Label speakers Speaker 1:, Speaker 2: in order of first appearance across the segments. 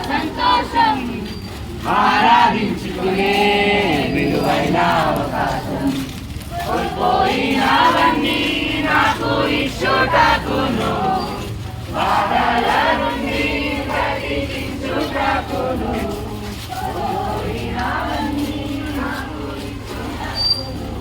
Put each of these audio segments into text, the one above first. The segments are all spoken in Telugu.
Speaker 1: సంతోషం ఆరాధించుకునే విలువైన అవకాశం కోల్పోయినవన్నీ నాకు ఇచ్చుటకును బాధల నుండి బ్రతికించుటకును కోల్పోయినవన్నీ నాకు ఇచ్చుటకును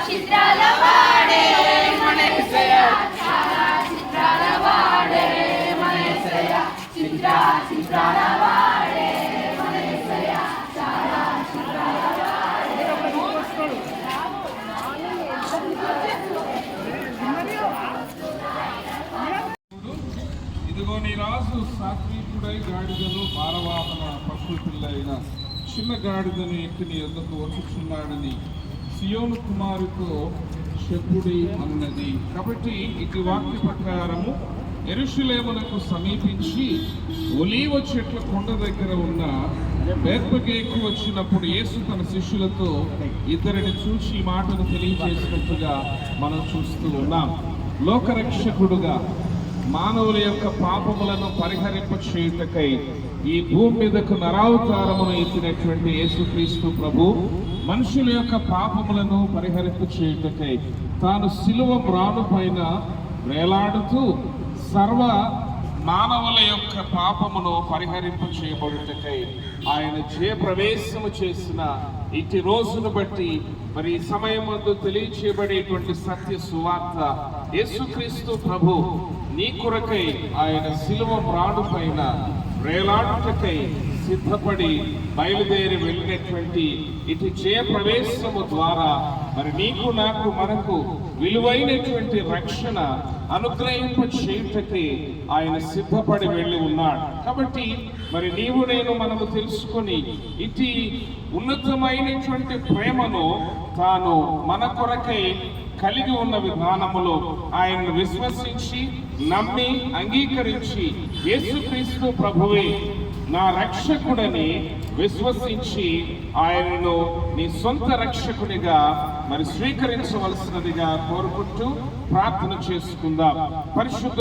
Speaker 1: చిత్రాల వాడే మన యేసయ్య చిత్రాల వాడే మన యేసయ్య చిత్రాల వాడే మన యేసయ్య చిత్రాల వాడే
Speaker 2: ఇదిగో నీ రాజు సాత్వికుడై గాడిదను భారవాహన పశువు పిల్ల అయిన చిన్న గాడిదను ఎక్కి నీ యొద్దకు వచ్చుచున్నాడని సియోను కుమారుతో చెప్పుడి అన్నది. కాబట్టి ఇది వాక్య ప్రకారము యెరూషలేమునకు సమీపించి ఒలీవ చెట్ల కొండ దగ్గర ఉన్న బేత్పగేకు వచ్చినప్పుడు యేసు తన శిష్యులతో ఇద్దరిని చూసి ఈ మాటను తెలియజేసినట్టుగా మనం చూస్తూ ఉన్నాం. లోకరక్షకుడుగా మానవుల యొక్క పాపములను పరిహరింప చేయుటకై ఈ భూమి మీదకు నరావతారమును ఎత్తినటువంటి యేసుక్రీస్తు ప్రభు మనుషుల యొక్క పాపములను పరిహరింప చేయుటకై తాను శిలువ మ్రాను పైన వేలాడుతూ సర్వ మానవుల యొక్క పాపమును పరిహరింప చేయబడుటకై ఆయన జయప్రవేశము చేసిన ఇటు రోజును బట్టి మరి ఈ సమయమందు తెలియచేయబడేటువంటి సత్య సువార్త యేసుక్రీస్తు ప్రభు నీ కొరకై ఆయన శిలువ మ్రాను పైన వేలాడుటకై సిద్ధపడి బయలుదేరి వెళ్ళినటువంటి ఇటు జయ ప్రవేశము ద్వారా మరి నీకు నాకు మనకు విలువైనటువంటి రక్షణ అనుగ్రహింప చేయుటకి ఆయన సిద్ధపడి వెళ్ళి ఉన్నాడు. కాబట్టి మరి నీవు నేను మనము తెలుసుకొని ఇటు ఉన్నతమైనటువంటి ప్రేమను తాను మన కొరకై కలిగి ఉన్న విధానములో ఆయనను విశ్వసించి నమ్మి అంగీకరించి యేసుక్రీస్తు ప్రభువే నా రక్షకుడని విశ్వసించి ఆయనను నీ సొంత రక్షకునిగా మరి స్వీకరించవలసినదిగా కోరుకుంటూ ప్రార్థన చేసుకుందాం. పరిశుద్ధ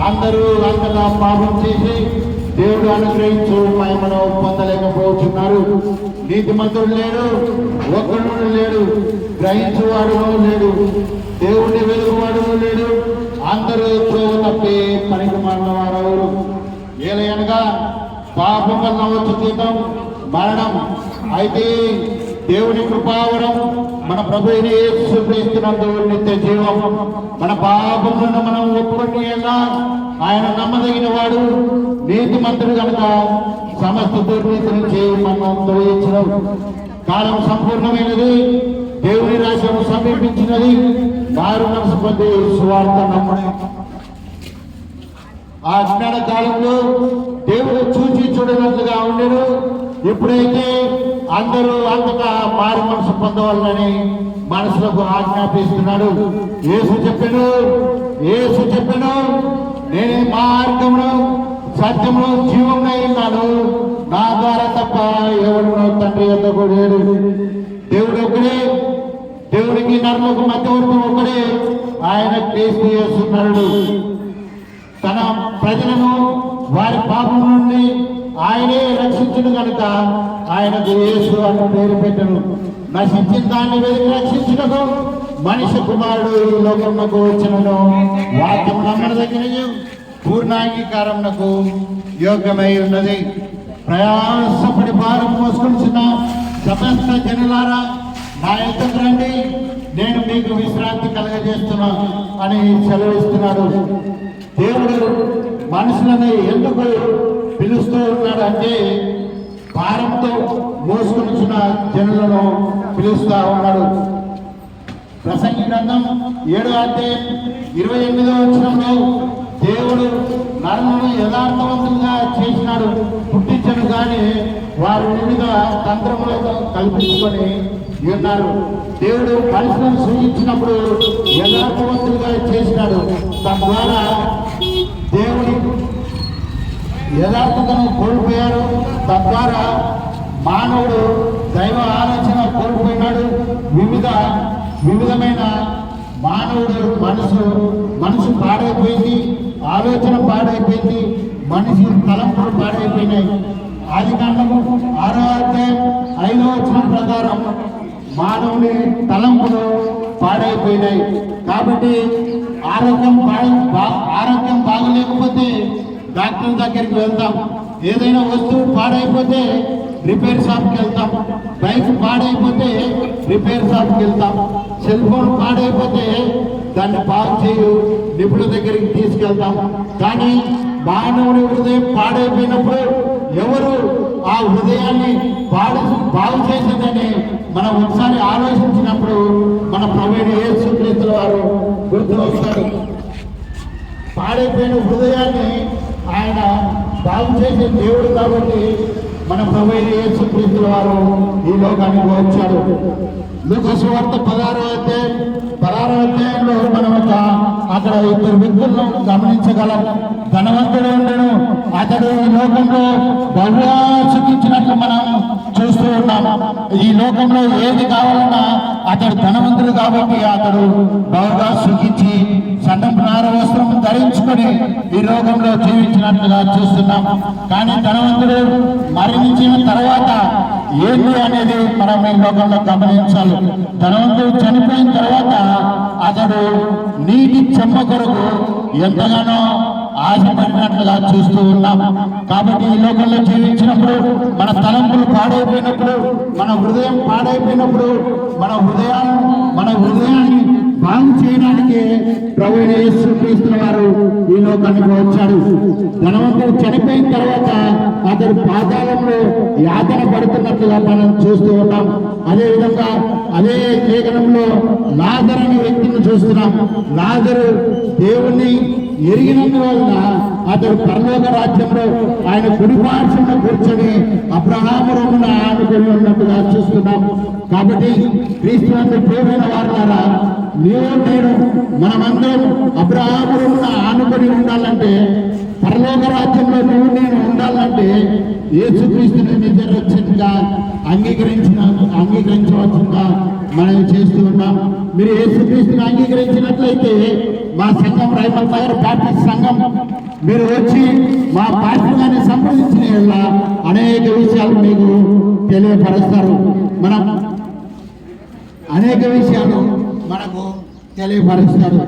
Speaker 3: అందరూ అంతగా పాపం చేసి దేవుడు అనుగ్రహించు మహిమను పొందలేకపోతున్నారు. నీతిమంతుడు లేడు, ఒక్కడు లేడు, గ్రహించువాడును లేడు, దేవుడిని వెలుగువాడును లేడు. అందరూ త్రోవ తప్పి పనికి మారిన వారెవరు? ఏలయనగా పాపం వలన వచ్చే జీతం మరణం. అయితే దేవుని కృపావరం మన ప్రభు అయిన యేసు క్రీస్తునందు నిత్య జీవం. మన పాపములను మనం ఒప్పుకొని ఆయన నమ్మదగిన వాడు, నీతిమంతుడు కనుక సమస్త దుర్నీతి నుంచి మనం తొలగించిన కాలం సంపూర్ణమైనది. దేవుని రాజ్యం సమీపించినది. వారు మనసు పొంది సువార్త నమ్మని ఆ జ్ఞాన కాలంలో దేవుడు చూచి చూడనట్లుగా ఉండేడు. ఎప్పుడైతే అందరూ అంతటా మారి మనసు పొందవాలని మనసులకు ఆజ్ఞాపిస్తున్నాడు. యేసు చెప్పాను నేనే మార్గమును సత్యమును జీవమునై ఉన్నాను, నా ద్వారా తప్ప ఎవడునో తండ్రి యొద్దకు లేడు. దేవుడు ఒకడే, దేవుడికి నరులకు మధ్యవర్తి ఒకడే, ఆయన క్రీస్తు యేసు నరుడు. తన ప్రజలను వారి పాపం నుండి ఆయనే రక్షించును కనుక ఆయనకు యేసు అని పేరు పెట్టను. నశించిన దాన్ని వెతికి రక్షించుటకు మనిషి కుమారుడు ఈ లోకమునకు వచ్చినను. వాక్యం నమ్మదగిన పూర్ణాంగీకారమునకు యోగ్యమై ఉన్నది. ప్రయాసపడి భారం మోసుకొచ్చిన సమస్త జనులారా నా యొద్దకు రండి, నేను మీకు విశ్రాంతి కలగజేస్తున్నా అని సెలవిస్తున్నాడు. దేవుడు మనుషులని ఎందుకు పిలుస్తూ ఉన్నాడు అంటే భారంతో మోసుకొచ్చిన జనులను పిలుస్తూ ఉన్నాడు. ప్రసంగి గ్రంథం 7వ అధ్యాయం 28వ వచనంలో దేవుడు నరులను యథార్థవంతంగా చేసినాడు, పుట్టించను కానీ వారు వివిధ తంత్రములతో కల్పించుకొని ఉన్నారు. దేవుడు మనుషులను సృజించినప్పుడు యథార్థవంతులుగా చేసినాడు. తద్వారా దేవుడి యథార్థతను కోల్పోయారు. తద్వారా మానవుడు దైవ ఆలోచన కోల్పోయినాడు. వివిధమైన మానవుడు మనసు పాడైపోయింది, ఆలోచన పాడైపోయింది, మనిషి తలంపులు పాడైపోయినాయి. ఆదికాండము 6వ అధ్యాయం 5వ వచనం ప్రకారం మానవుని తలంపులు పాడైపోయినాయి. కాబట్టి ఆరోగ్యం బాగలేకపోతే డాక్టర్ దగ్గరికి వెళ్తాం. ఏదైనా వస్తువు పాడైపోతే రిపేర్ షాప్కి వెళ్తాం. బైక్ పాడైపోతే రిపేర్ షాప్కి వెళ్తాం. సెల్ ఫోన్ పాడైపోతే దాన్ని బాగు చేయు నిపుణుల దగ్గరికి తీసుకెళ్తాం. కానీ మానవుని హృదయం పాడైపోయినప్పుడు ఎవరు ఆ హృదయాన్ని బాగు చేసేదని మనం ఒకసారి ఆలోచించినప్పుడు మన ప్రభువైన యేసుక్రీస్తు వారు గుర్తు వస్తారు. పాడైపోయిన హృదయాన్ని ఆయన బాగు చేసే దేవుడు కాబట్టి మన ప్రభువైన యేసుక్రీస్తు వారు ఈ లోకానికి వచ్చాడు. లూకా సువార్త 16వ అధ్యాయంలో మనం అక్కడ ఇద్దరు వ్యక్తులను గమనించగలం. ధనవంతుడు ఉండను, అతడు ఈ లోకంలో బహుగా సుఖించినట్లు మనం చూస్తూ ఉన్నాము. ఈ లోకంలో ఏది కావాలన్నా అతడు ధనవంతుడు కాబట్టి అతడు బహుగా సుఖించి సన్నపునార వస్త్రం ధరించుకొని ఈ లోకంలో జీవించినట్లుగా చూస్తున్నాం. కానీ ధనవంతుడు మరణించిన తర్వాత ఏంటి అనేది మనం ఈ లోకంలో గమనించాలి. ధనవంతుడు చనిపోయిన తర్వాత అతడు నీటి చెమ్మ కొరకు ఎంతగానో ఆశపడినట్లుగా చూస్తూ ఉన్నాం. కాబట్టి ఈ లోకంలో జీవించినప్పుడు మన తలంపులు పాడైపోయినప్పుడు, మన హృదయం పాడైపోయినప్పుడు మన హృదయాన్ని బాగు చేయడానికి ప్రభువైన యేసుక్రీస్తు వారు ఈ లోకానికి వచ్చాడు. ధనవంతుడు చనిపోయిన తర్వాత అతడు పాతాళంలో యాతన పడుతున్నట్లుగా మనం చూస్తూ ఉన్నాం. అదేవిధంగా అదే లేఖనంలో లాజరు అనే వ్యక్తిని చూస్తున్నాం. లాజరు దేవుణ్ణి ఎరిగినందువలన అతడు పరలోక రాజ్యంలో ఆయన కుడిపార్శ్వంలో కూర్చొని అబ్రహాము రొమ్మున ఆనుకొని ఉన్నట్టుగా చూస్తున్నాం. కాబట్టి క్రీస్తునందు ప్రియమైన వారులారా, నేను మనమందరం అబ్రహాము రొమ్మున ఆనుకొని ఉండాలంటే, పరలోక రాజ్యంలో నేను ఉండాలంటే యేసుక్రీస్తుని నిజ రక్షకునిగా అంగీకరించవచ్చుగా మనం చేస్తూ ఉన్నాం. మీరు యేసుక్రీస్తుని అంగీకరించినట్లయితే మా సంఘం రైమల్ నగర్ బ్యాప్టిస్ట్ సంఘం మీరు వచ్చి మా పాస్టర్ గారిని సంప్రదించిన వల్ల అనేక విషయాలు మీకు తెలియపరుస్తారు. మనం అనేక విషయాలు మనకు తెలియపరుస్తారు.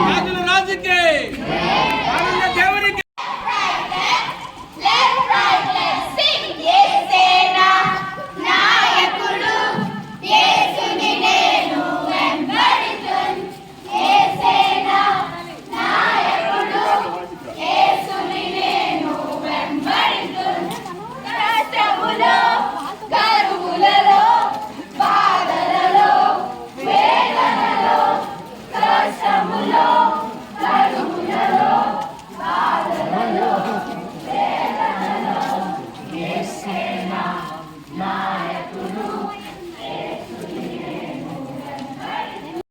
Speaker 1: రాజుల రాజుకే